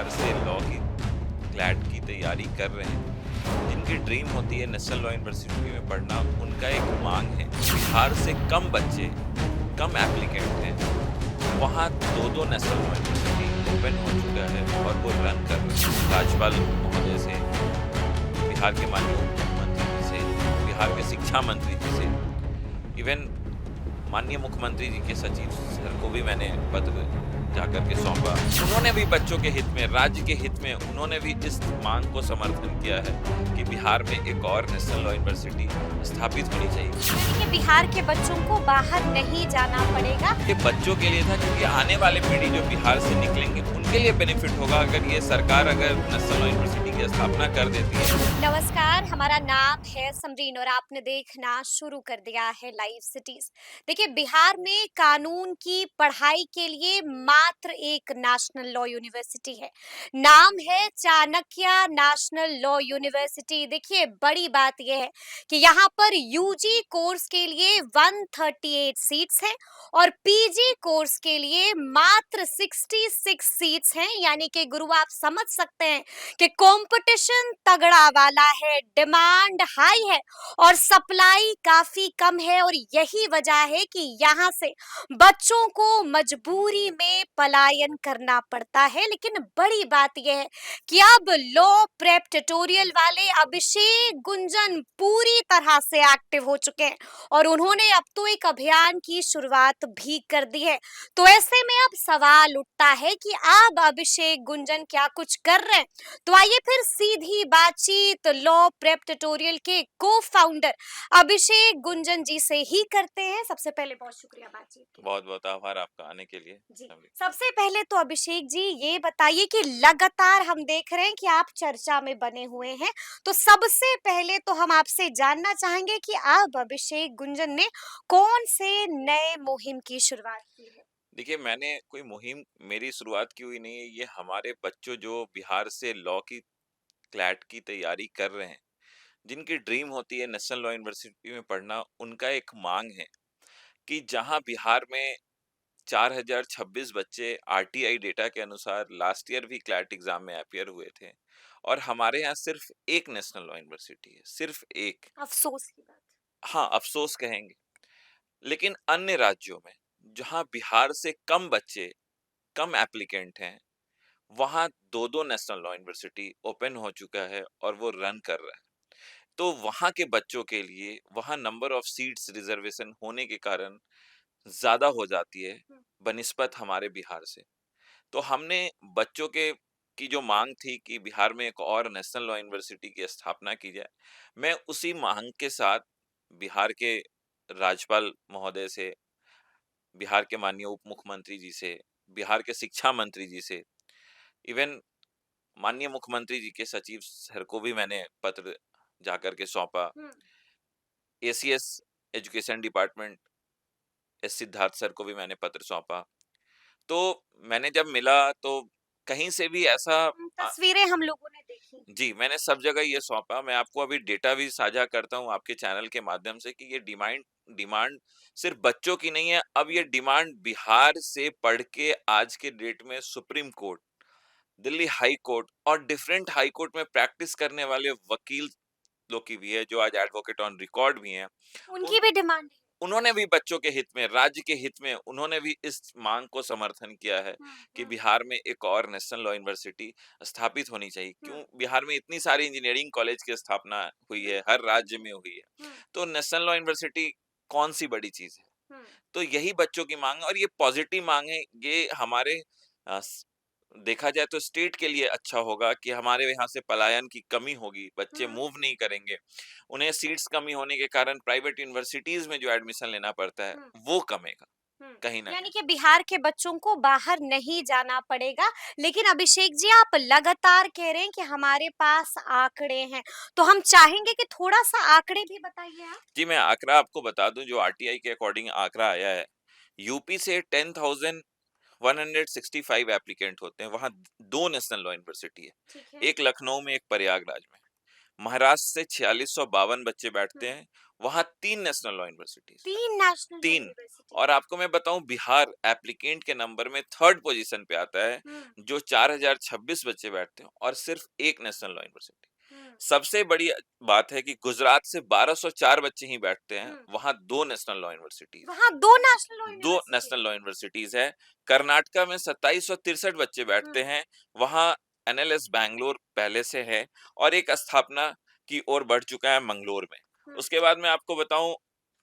बिहार से लॉ की क्लैट की तैयारी कर रहे हैं, जिनकी ड्रीम होती है नेशनल लॉ यूनिवर्सिटी में पढ़ना, उनका एक मांग है। बिहार से कम बच्चे, कम एप्लीकेंट हैं, वहाँ दो नेशनल लॉ यूनिवर्सिटी ओपन हो चुका है और वो रन कर रहे हैं। राज्यपाल महोदय से, बिहार के माननीय मुख्यमंत्री जी से, बिहार के शिक्षा मंत्री जी से, इवन माननीय मुख्यमंत्री जी के सचिव सर को भी मैंने पत्र जाकर के सौंपा। उन्होंने भी बच्चों के हित में, राज्य के हित में, उन्होंने भी इस मांग को समर्थन किया है कि बिहार में एक और नेशनल लॉ यूनिवर्सिटी स्थापित होनी चाहिए। कि बिहार के बच्चों को बाहर नहीं जाना पड़ेगा। ये बच्चों के लिए था, क्योंकि आने वाले पीढ़ी जो बिहार से निकलेंगे उनके लिए बेनिफिट होगा अगर ये सरकार अगर नेशनल लॉ यूनिवर्सिटी की स्थापना कर देती है। नमस्कार, हमारा नाम है समरीन और आपने देखना शुरू कर दिया है लाइव सिटीज। देखिए, बिहार में कानून की पढ़ाई के लिए मात्र एक नेशनल लॉ यूनिवर्सिटी है। नाम है चाणक्य नेशनल लॉ यूनिवर्सिटी। देखिए, बड़ी बात यह है कि यहाँ पर यूजी कोर्स के लिए 138 सीट्स हैं और पीजी कोर्स के लिए मात्र 66 सीट्स हैं। यानी कि गुरु, आप समझ सकते हैं कि कंपटीशन तगड़ा वाला है, डिमांड हाई है और सप्लाई काफी कम है। और यही वजह है कि यहाँ से बच्चों को मजबूरी में पलायन करना पड़ता है। लेकिन बड़ी बात यह है कि अब लॉ प्रेप ट्यूटोरियल वाले अभिषेक गुंजन पूरी तरह से एक्टिव हो चुके हैं और उन्होंने अब तो एक अभियान की शुरुआत भी कर दी है। तो ऐसे में अब सवाल उठता है कि अब अभिषेक गुंजन क्या कुछ कर रहे हैं। तो आइए फिर सीधी बातचीत लॉ प्रेप ट्यूटोरियल के को फाउंडर अभिषेक गुंजन जी से ही करते हैं। सबसे पहले बहुत शुक्रिया बातचीत के लिए। बहुत बहुत आभार आपका आने के लिए। जी, सबसे पहले तो अभिषेक जी ये बताइए कि लगातार हम देख रहे हैं कि आप चर्चा में बने हुए हैं। तो सबसे पहले तो हम आपसे जानना चाहेंगे कि अब अभिषेक गुंजन ने कौन से नए मुहिम की शुरुआत की है। देखिए, मैंने कोई मुहिम मेरी शुरुआत की हुई नहीं है। ये हमारे बच्चों जो बिहार से लॉ की क्लैट की तैयारी कर रहे हैं, जिनकी ड्रीम होती है नेशनल लॉ यूनिवर्सिटी में पढ़ना, उनका एक मांग है कि जहां बिहार में 4026 बच्चे आरटीआई डेटा के अनुसार लास्ट ईयर भी क्लैट एग्जाम में अपियर हुए थे, और हमारे यहाँ सिर्फ एक नेशनल लॉ यूनिवर्सिटी है, सिर्फ एक। अफसोस की बात। हाँ, अफसोस कहेंगे। लेकिन अन्य राज्यों में जहां बिहार से कम बच्चे, कम एप्लीकेंट हैं, वहां दो नेशनल लॉ यूनिवर्सिटी ओपन हो चुका है और वो रन कर रहा है। तो वहां के बच्चों के लिए वहां नंबर ऑफ सीट्स रिजर्वेशन होने के कारण ज्यादा हो जाती है बनिस्बत हमारे बिहार से। तो हमने बच्चों के की जो मांग थी कि बिहार में एक और नेशनल लॉ यूनिवर्सिटी की स्थापना की जाए, मैं उसी मांग के साथ बिहार के राज्यपाल महोदय से, बिहार के माननीय उप मुख्यमंत्री जी से, बिहार के शिक्षा मंत्री जी से, इवन माननीय मुख्यमंत्री जी के सचिव सर को भी मैंने पत्र जाकर के सौंपा। ACS education department S Siddharth sir को भी मैंने पत्र सौंपा। तो मैंने जब मिला तो कहीं से भी ऐसा तस्वीरें हम लोगों ने देखी। जी, मैंने सब जगह ये सौंपा। मैं आपको अभी डेटा भी साझा करता हूँ आपके चैनल के माध्यम से कि ये डिमांड डिमांड सिर्फ बच्चों की नहीं है, अब ये डिमांड बिहार से पढ़ के आज के डेट में supreme court, Delhi high court और डिफरेंट हाई कोर्ट में प्रैक्टिस करने वाले वकील लोग की भी है, जो आज एडवोकेट ऑन रिकॉर्ड भी हैं। उन उनकी भी डिमांड है। उन्होंने भी बच्चों के हित में, राज्य के हित में, उन्होंने भी इस मांग को समर्थन किया है कि बिहार में एक और नेशनल लॉ यूनिवर्सिटी स्थापित होनी चाहिए। क्यों बिहार में इतनी सारी इंजीनियरिंग कॉलेज की स्थापना हुई है, हर राज्य में हुई है, तो नेशनल लॉ यूनिवर्सिटी कौन सी बड़ी चीज है। तो यही बच्चों की मांग है और ये पॉजिटिव मांग है। ये हमारे देखा जाए तो स्टेट के लिए अच्छा होगा कि हमारे यहाँ से पलायन की कमी होगी, बच्चे मूव नहीं करेंगे, उन्हें सीट्स कमी होने के कारण प्राइवेट यूनिवर्सिटीज में जो एडमिशन लेना पड़ता है वो कमेगा कहीं ना यानी कहीं। कि बिहार के बच्चों को बाहर नहीं जाना पड़ेगा। लेकिन अभिषेक जी, आप लगातार कह रहे हैं कि हमारे पास आंकड़े हैं, तो हम चाहेंगे कि थोड़ा सा आंकड़े भी बताइए आप। जी, मैं आंकड़ा आपको बता दूं, जो आरटीआई के अकॉर्डिंग आंकड़ा आया है, यूपी से 10,165 एप्लीकेंट होते हैं, वहां दो नेशनल लॉ यूनिवर्सिटी है, ठीक है। एक लखनऊ में, एक प्रयागराज में। महाराष्ट्र से 4652 बच्चे बैठते हैं, वहाँ 3 national law universities, 3 national law 3। University. और आपको मैं बताऊँ बिहार एप्लीकेंट के नंबर में 3rd पोज़ीशन पे आता है, हुँ, जो 4026 बच्चे बैठते हैं और सिर्फ़ 1 नेशनल लॉ यूनिवर्सिटी। हुँ, सबसे बड़ी बात है कि गुजरात से 1204 बच्चे ही बैठते हैं, हुँ। वहाँ 2 नेशनल लॉ यूनिवर्सिटीज़। वहाँ 2 national law 2 university. National law universities है। कर्नाटका में 2763 बच्चे हुँ, बैठते हैं, वहाँ एनएलएस बैंगलोर पहले से है और एक स्थापना की ओर बढ़ चुका है मंगलोर में। हुँ, उसके बाद मैं आपको बताऊँ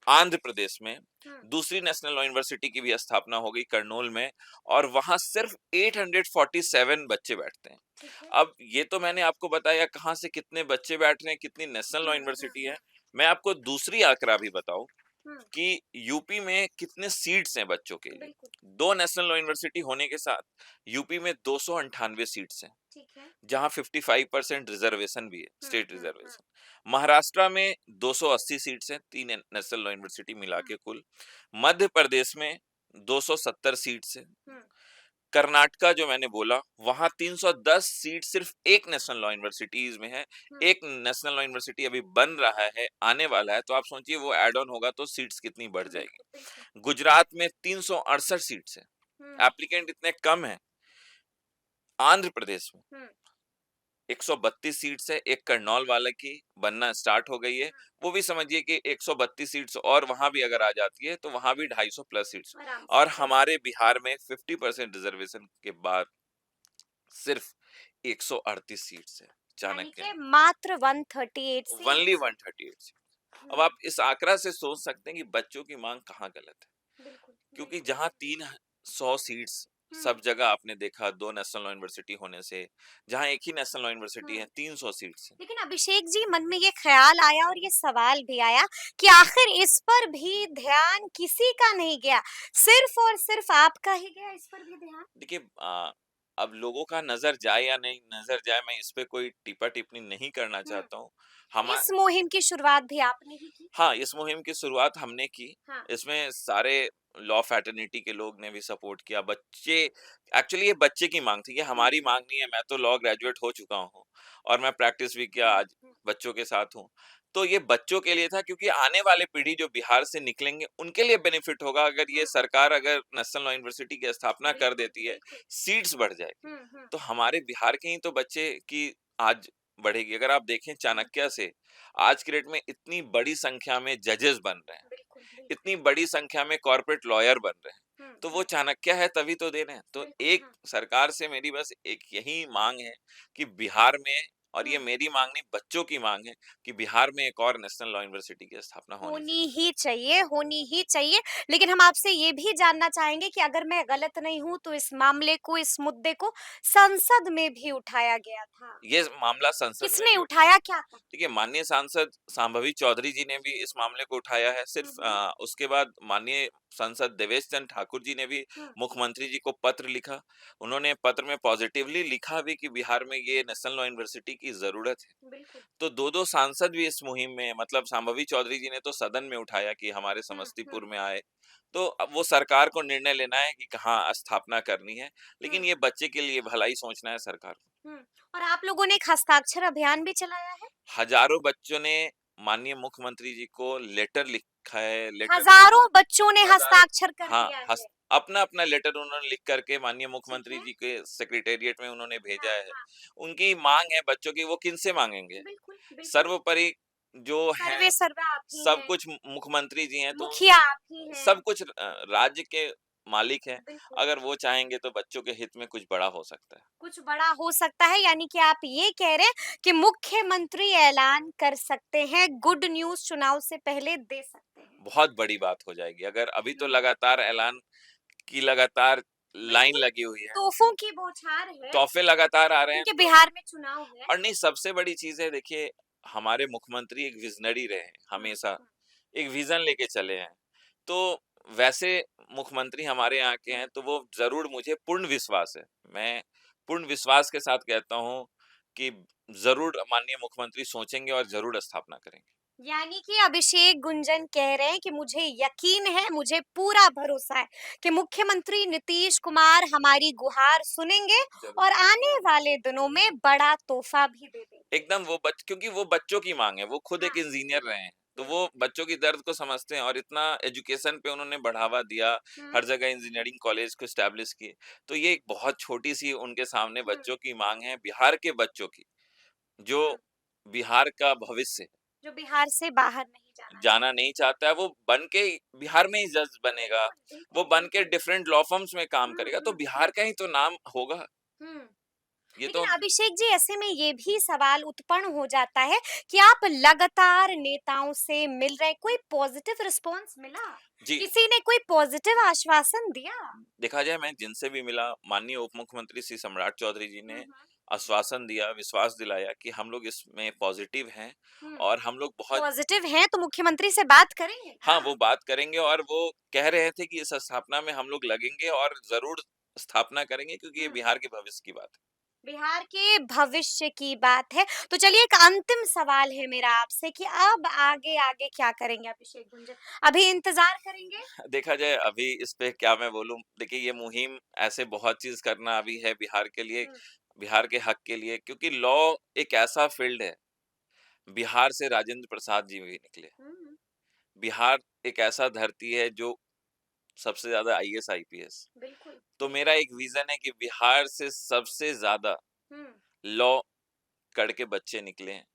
आंध्र प्रदेश में हुँ, दूसरी नेशनल लॉ यूनिवर्सिटी की भी स्थापना हो गई कर्नूल में और वहाँ सिर्फ 847 बच्चे बैठते हैं। ठीक है। अब ये तो मैंने आपको बताया कहाँ से कितने बच्चे बैठ रहे हैं, कितनी नेशनल लॉ हुँ, हुँ, यूनिवर्सिटी हुँ, है। मैं आपको दूसरी आंकड़ा भी बताऊँ हुँ, कि यूपी में कितने सीट्स हैं बच्चों के लिए। बिल्कुल, 2 नेशनल लॉ यूनिवर्सिटी होने के साथ यूपी में 298 सीट्स हैं, ठीक है। जहाँ 55% रिजर्वेशन भी है, हुँ, स्टेट हुँ, हुँ, रिजर्वेशन। महाराष्ट्र में 280 सीट्स हैं, 3 नेशनल लॉ यूनिवर्सिटी मिला हुँ, के कुल। मध्य प्रदेश में 270 सीट्स हैं। हुँ, कर्नाटका जो मैंने बोला, वहाँ 310 सीट सिर्फ एक नेशनल लॉ यूनिवर्सिटीज़ में है। हुँ, एक नेशनल लॉ यूनिवर्सिटी अभी बन रहा है, आने वाला है, तो आप सोचिए वो ऐड ऑन होगा तो सीट्स कितनी बढ़ बिल्कुल, जाएगी। बिल्कुल। गुजरात में 368 सीट्स हैं, हुँ, एप्लीकेंट इतने कम हैं। आंध्र प्रदेश में हुँ, 132 सीट्स है, एक करनौल वाले की बनना स्टार्ट हो गई है। हुँ, वो भी समझिए कि 132 सीट्स और वहाँ भी अगर आ जाती है, तो वहाँ भी 250 प्लस सीट्स आराम और से। हमारे बिहार में 50% रिजर्वेशन के बाद सिर्फ 138 सीट्स है, यानी चाणक्य कि में, मात्र 138 ओनली सीट्स। 138 सीट्स। अब हुँ, आप इस आंकड़ा से सोच सकते हैं कि बच्चों की माँग कहाँ गलत है। बिल्कुल, क्योंकि बिल्कुल। जहाँ 300 सीट्स हुँ, सब जगह आपने देखा 2 नेशनल लॉ यूनिवर्सिटी होने से, जहाँ एक ही नेशनल लॉ यूनिवर्सिटी है हुँ। 300 सीट्स हैं। लेकिन अभिषेक जी मन में ये ख्याल आया और ये सवाल भी आया कि आखिर इस पर भी ध्यान किसी का नहीं गया, सिर्फ और सिर्फ आपका ही गया इस पर भी ध्यान। देखिए अब लोगों का नज़र जाए या नहीं नज़र जाए मैं इस पे कोई टिप्पणी नहीं करना हम्म। चाहता हूँ। हमा इस मुहिम की शुरुआत भी आपने ही की। हाँ, इस मुहिम की शुरुआत हमने की। हाँ। इसमें सारे लॉ फ्रैटर्निटी के लोग ने भी सपोर्ट किया। बच्चे एक्चुअली ये बच्चे की माँग थी, ये हम्म, हमारी माँग नहीं है। मैं तो लॉ ग्रेजुएट हो चुका हूँ और मैं प्रैक्टिस भी किया, हम्म, आज बच्चों के साथ हूँ। तो ये बच्चों के लिए था क्योंकि आने वाली पीढ़ी जो बिहार से निकलेंगे, उनके लिए बेनिफिट होगा अगर ये हम्म, सरकार अगर नेशनल लॉ यूनिवर्सिटी की स्थापना कर बिल्कुल, देती है, बिल्कुल। सीट्स बढ़ जाएगी। हम्म, हम्म, तो हमारे बिहार के ही तो बच्चे की आज बढ़ेगी। अगर आप देखें हम्म, चाणक्य से आज की डेट में इतनी बड़ी संख्या में जजेस बन रहे हैं, बिल्कुल, बिल्कुल। इतनी बड़ी संख्या में कॉर्पोरेट लॉयर बन रहे हैं, तो वो हम्म, चाणक्य है तभी तो दे रहे हैं। तो बिल्कुल। एक हाँ। सरकार से मेरी बस एक यही माँग है कि बिहार में और ये हम्म। मेरी माँग नहीं बच्चों की माँग है कि बिहार में एक और नेशनल लॉ यूनिवर्सिटी की स्थापना होनी होनी चाहिए। ही चाहिए, होनी ही चाहिए। लेकिन हम आपसे ये भी जानना चाहेंगे कि अगर मैं गलत नहीं हूँ तो इस मामले को, इस मुद्दे को संसद में भी उठाया गया था। ये मामला संसद में किसने भी उठाया। उठाया, क्या था? देखिए माननीय सांसद शांभवी चौधरी जी ने भी इस मामले को उठाया है। हुँ, सिर्फ हुँ, उसके बाद माननीय सांसद देवेश चंद्र ठाकुर जी ने भी हुँ, मुख्यमंत्री जी को पत्र लिखा। उन्होंने पत्र में पॉजिटिवली लिखा भी कि बिहार में ये नेशनल लॉ यूनिवर्सिटी की ज़रूरत है। बिल्कुल। तो 2-2 सांसद भी इस मुहिम में मतलब शांभवी चौधरी जी ने तो सदन में उठाया कि हमारे हुँ, हुँ, समस्तीपुर में आए। तो अब वो सरकार को निर्णय लेना है कि कहाँ स्थापना करनी है। हुँ, लेकिन ये बच्चे के लिए भला ही सोचना है सरकार को। हुँ। और आप लोगों ने एक हस्ताक्षर अभियान भी चलाया है? हजारों बच्चों ने माननीय मुख्यमंत्री जी को लेटर लिखा है, लेटर हज़ारों बच्चों ने हजारों हस्ताक्षर कर हाँ, दिया हस है। अपना-अपना लेटर उन्होंने लिख कर के माननीय ठीक मुख्यमंत्री है। जी के सेक्रेटेरिएट में उन्होंने भेजा हाँ, है। हाँ। उनकी माँग है बच्चों की वो किनसे माँगेंगे? बिल्कुल, बिल्कुल। सर्वोपरि जो हैं, सर्वे सर्वा आप ही सब हैं, कुछ मुख्यमंत्री जी हैं तो मुखिया आप ही हैं। सब कुछ राज्य के मालिक हैं। बिल्कुल। अगर वो चाहेंगे तो बच्चों के हित में कुछ बड़ा हो सकता है। कुछ बड़ा हो सकता है, यानी कि आप ये कह रहे हैं कि मुख्यमंत्री ऐलान कर सकते हैं, गुड न्यूज़ चुनाव से पहले दे सकते हैं। बहुत बड़ी बात हो जाएगी। अगर अभी तो हुँ, लगातार ऐलान की लगातार लाइन बिल्कुल। लगी हुई है, तोहफ़ों की बौछार है, तोहफ़े लगातार आ रहे हैं क्योंकि तो बिहार में चुनाव है। और नहीं सबसे बड़ी चीज़ है देखिए हमारे मुख्यमंत्री एक विज़नरी रहे हैं हुँ, हमेशा, हुँ, एक विज़न लेके चले हैं। तो वैसे मुख्यमंत्री हमारे यहाँ के हैं तो वो ज़रूर मुझे पूर्ण विश्वास है। मैं पूर्ण विश्वास के साथ कहता हूँ कि ज़रूर माननीय मुख्यमंत्री सोचेंगे और ज़रूर स्थापना करेंगे। यानी कि अभिषेक गुंजन कह रहे हैं कि मुझे यकीन है, मुझे पूरा भरोसा है कि मुख्यमंत्री नीतीश कुमार हमारी गुहार सुनेंगे ज़रूर। और आने वाले दिनों में बड़ा तोहफ़ा भी दे देंगे। एकदम वो क्योंकि वो बच्चों की माँग है, वो खुद एक हाँ। इंजीनियर रहे हैं। तो वो बिल्कुल। बच्चों की दर्द को समझते हैं और इतना एजुकेशन पे उन्होंने बढ़ावा दिया, हुँ, हर जगह इंजीनियरिंग कॉलेज को एस्टैब्लिश किए। तो ये एक बहुत छोटी-सी उनके सामने हुँ, बच्चों की माँग है, बिहार के बच्चों की, जो हुँ, बिहार का भविष्य है। जो बिहार से बाहर नहीं जाना जाना चाहते। नहीं चाहता है, वो बन के बिहार में ही जज बनेगा, बिल्कुल, वो बिल्कुल, बन के बिल्कुल। डिफरेंट लॉ फर्म्स में काम हुँ, करेगा, तो हुँ, हुँ, बिहार का ही तो नाम होगा। हुँ। ये लेकिन तो अभिषेक जी ऐसे में ये भी सवाल उत्पन्न हो जाता है कि आप लगातार नेताओं से मिल रहे, कोई पॉजिटिव रिस्पॉन्स मिला? जी, किसी ने कोई पॉजिटिव आश्वासन दिया? देखा जाए मैं जिनसे भी मिला, माननीय उप मुख्यमंत्री श्री सम्राट चौधरी जी हुँ, ने हुँ, आश्वासन दिया, विश्वास दिलाया कि हम लोग इसमें पॉजिटिव हैं हुँ। और हम लोग बहुत पॉजिटिव हैं तो मुख्यमंत्री से बात करेंगे हाँ, क्या? वो बात करेंगे और वो कह रहे थे कि इस स्थापना में हम लोग लगेंगे और ज़रूर स्थापना करेंगे क्योंकि ये हुँ। बिहार के भविष्य की बात है। बिहार के भविष्य की बात है। तो चलिए एक अंतिम सवाल है मेरा आपसे कि अब आगे क्या करेंगे अभिषेक गुंजन? अभी इंतज़ार करेंगे? देखा जाए अभी इस पे क्या मैं बोलूँ, देखिए ये मुहिम ऐसे बहुत चीज़ करना अभी है बिहार के लिए, हुँ, बिहार के हक के लिए क्योंकि लॉ एक ऐसा फ़ील्ड है, बिहार से राजेंद्र प्रसाद जी भी निकले। हुँ, बिहार एक ऐसा धरती है जो सबसे ज़्यादा आईएएस, आईपीएस। बिल्कुल। तो मेरा एक विज़न है कि बिहार से सबसे ज़्यादा हुँ, लॉ पढ़ के बच्चे निकले हैं।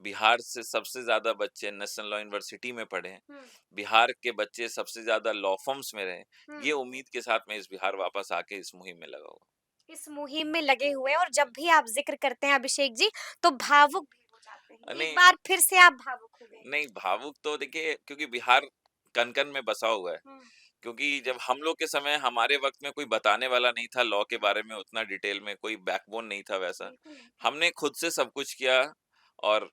बिहार से सबसे ज़्यादा बच्चे नेशनल लॉ यूनिवर्सिटी में पढ़े हैं। हुँ, बिहार के बच्चे सबसे ज़्यादा लॉ फर्म्स में रहे हैं। हुँ। ये उम्मीद के साथ मैं इस बिहार वापस आके इस मुहिम में लगा हुआ इस मुहिम में लगे हुए हैं और जब भी आप ज़िक्र करते हैं अभिषेक जी, तो भावुक भी हो जाते हैं। एक नहीं, बार फिर से आप भावुक हो गए। नहीं भावुक तो देखिए क्योंकि बिहार कण-कण में बसा हुआ है। हुँ, क्योंकि जब हम लोग के समय हमारे वक़्त में कोई बताने वाला नहीं था लॉ के हुँ, बारे में उतना डिटेल में, कोई बैकबोन नहीं था वैसा। बिल्कुल नहीं था। हमने खुद से सब कुछ किया और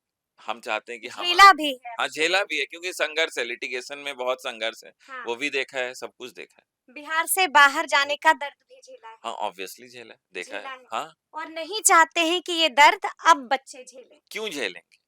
हम चाहते हैं कि हम झेला भी है हाँ, अभिषेक झेला जी। भी है क्योंकि संघर्ष है, लिटिगेशन में बहुत संघर्ष है। हाँ, वो भी देखा है, सब कुछ देखा है। बिहार से बाहर जाने का दर्द भी झेला है। हाँ, ऑब्वियसली झेला है, देखा है। झेला है हाँ, और नहीं चाहते हैं कि ये दर्द अब बच्चे झेलें। क्यों झेलेंगे?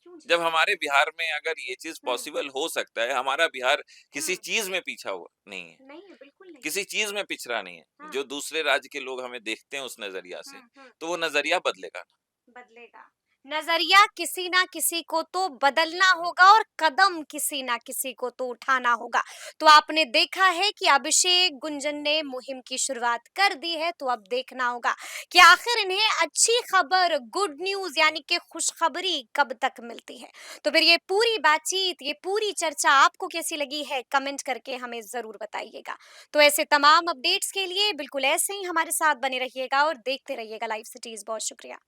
क्यों जब झेलें? हमारे बिहार में अगर ये चीज़ हुँ, पॉसिबल हो सकता है, हमारा बिहार किसी हुँ, चीज़ में पीछा हुआ नहीं है, नहीं है, बिल्कुल नहीं है। किसी चीज़ में पिछड़ा नहीं है। हाँ, जो दूसरे राज्य के लोग हमें देखते हैं उस नज़रिया से, हुँ, हुँ। तो वो नज़रिया बदलेगा ना। बदलेगा। नज़रिया किसी ना किसी को तो बदलना होगा और कदम किसी ना किसी को तो उठाना होगा। तो आपने देखा है कि अभिषेक गुंजन ने मुहिम की शुरुआत कर दी है, तो अब देखना होगा कि आखिर इन्हें अच्छी खबर, गुड न्यूज़ यानी कि खुशखबरी कब तक मिलती है। तो फिर ये पूरी बातचीत, ये पूरी चर्चा आपको कैसी लगी है, कमेंट करके हमें ज़रूर बताइएगा। तो ऐसे तमाम अपडेट्स के लिए बिल्कुल ऐसे ही हमारे साथ बने रहिएगा और देखते रहिएगा लाइव सिटीज़। बहुत शुक्रिया।